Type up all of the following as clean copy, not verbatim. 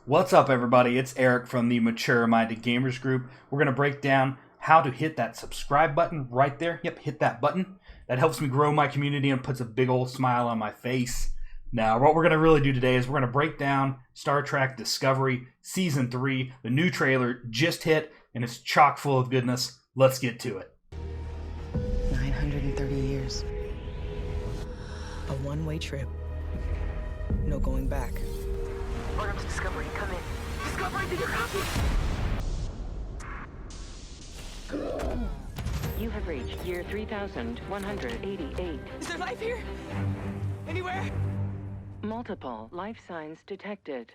What's up, everybody? It's Eric from the Mature Minded Gamers Group. We're going to break down how to hit that subscribe button right there. Yep, hit that button. That helps me grow my community and puts a big old smile on my face. Now, what we're going to really do today is we're going to break down Star Trek Discovery Season 3. The new trailer just hit, and it's chock full of goodness. Let's get to it. 930 years. A one-way trip. No going back. Welcome to Discovery. Come in. Discovery, did you copy? You have reached year 3188. Is there life here? Anywhere? Multiple life signs detected.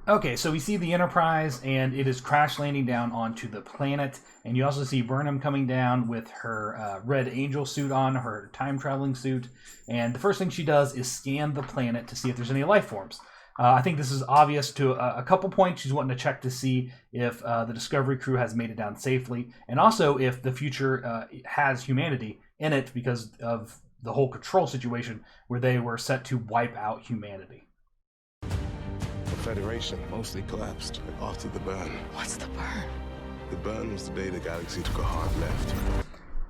Okay, so we see the Enterprise, and it is crash landing down onto the planet. And you also see Burnham coming down with her Red Angel suit on, her time-traveling suit. And the first thing she does is scan the planet to see if there's any life forms. I think this is obvious to a couple points. She's wanting to check to see if the Discovery crew has made it down safely, and also if the future has humanity in it because of the whole control situation where they were set to wipe out humanity. The Federation mostly collapsed after the burn. What's the burn? The burn was the day the galaxy took a hard left.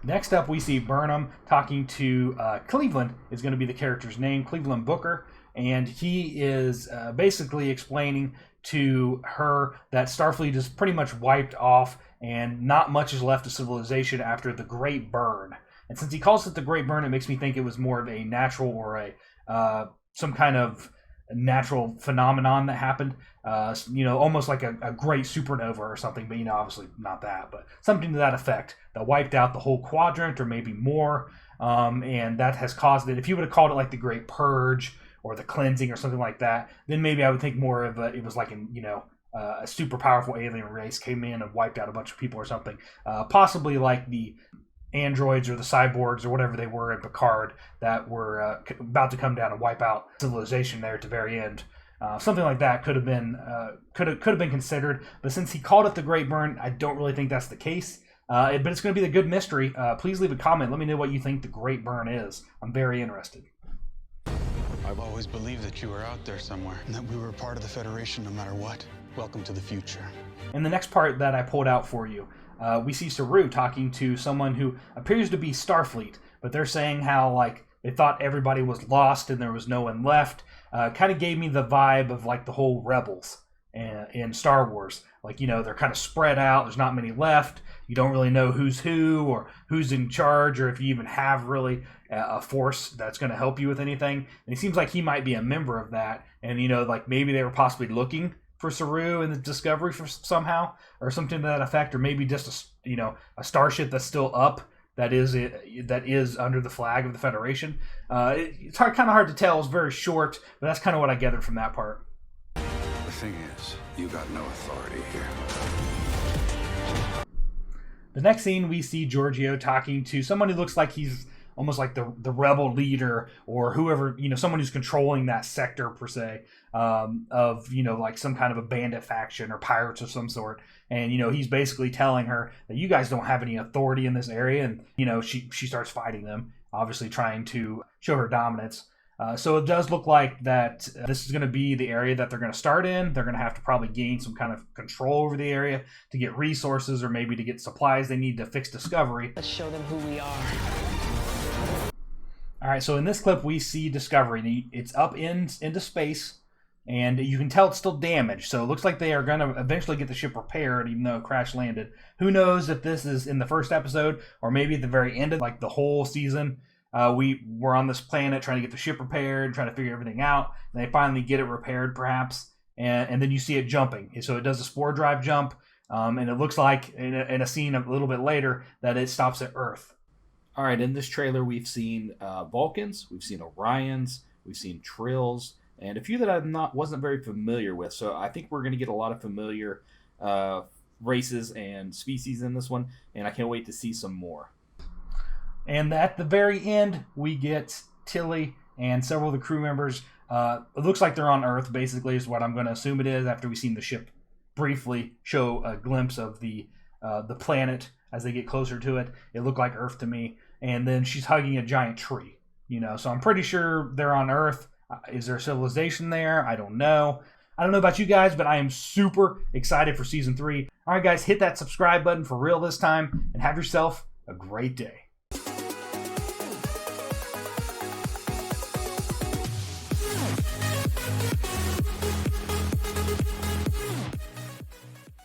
Next up, we see Burnham talking to Cleveland, is going to be the character's name, Cleveland Booker, and he is basically explaining to her that Starfleet is pretty much wiped off and not much is left of civilization after the Great Burn. And since he calls it the Great Burn, it makes me think it was more of a natural or a some kind of natural phenomenon that happened, almost like a great supernova or something, but obviously not that, but something to that effect that wiped out the whole quadrant or maybe more, and that has caused it. If you would have called it like the Great Purge or the Cleansing or something like that, then maybe I would think more of it was like a super powerful alien race came in and wiped out a bunch of people or something, possibly like the androids or the cyborgs or whatever they were in Picard that were about to come down and wipe out civilization there at the very end. Something like that could have been considered, but since he called it the Great Burn, I don't really think that's the case. But it's going to be a good mystery. Please leave a comment. Let me know what you think the Great Burn is. I'm very interested. I've always believed that you were out there somewhere and that we were a part of the Federation no matter what. Welcome to the future. And the next part that I pulled out for you, we see Saru talking to someone who appears to be Starfleet, but they're saying how like they thought everybody was lost and there was no one left. Kind of gave me the vibe of like the whole Rebels in Star Wars. Like, they're kind of spread out. There's not many left. You don't really know who's who or who's in charge or if you even have really a force that's going to help you with anything. And it seems like he might be a member of that. And, like maybe they were possibly looking for Saru in the Discovery for somehow or something to that effect, or maybe just a starship that's still up that is under the flag of the Federation. It's kind of hard to tell. It's very short, but that's kind of what I gathered from that part. The thing is, you got no authority here. The next scene, we see Giorgio talking to someone who looks like he's almost like the rebel leader or whoever, someone who's controlling that sector per se, of, like some kind of a bandit faction or pirates of some sort. And, he's basically telling her that you guys don't have any authority in this area. And, she starts fighting them, obviously trying to show her dominance. So it does look like that this is going to be the area that they're going to start in. They're going to have to probably gain some kind of control over the area to get resources or maybe to get supplies they need to fix Discovery. Let's show them who we are. All right, so in this clip, we see Discovery. It's up into space, and you can tell it's still damaged. So it looks like they are going to eventually get the ship repaired, even though it crash landed. Who knows if this is in the first episode or maybe at the very end of like the whole season. We were on this planet trying to get the ship repaired, trying to figure everything out. And they finally get it repaired, perhaps, and then you see it jumping. So it does a spore drive jump, and it looks like in a scene a little bit later that it stops at Earth. All right, in this trailer, we've seen Vulcans, we've seen Orions, we've seen Trills, and a few that I wasn't very familiar with. So I think we're going to get a lot of familiar races and species in this one, and I can't wait to see some more. And at the very end, we get Tilly and several of the crew members. It looks like they're on Earth, basically, is what I'm going to assume it is after we've seen the ship briefly show a glimpse of the planet as they get closer to it. It looked like Earth to me. And then she's hugging a giant tree, so I'm pretty sure they're on Earth. Is there a civilization there? I don't know. I don't know about you guys, but I am super excited for Season 3. All right, guys, hit that subscribe button for real this time, and have yourself a great day.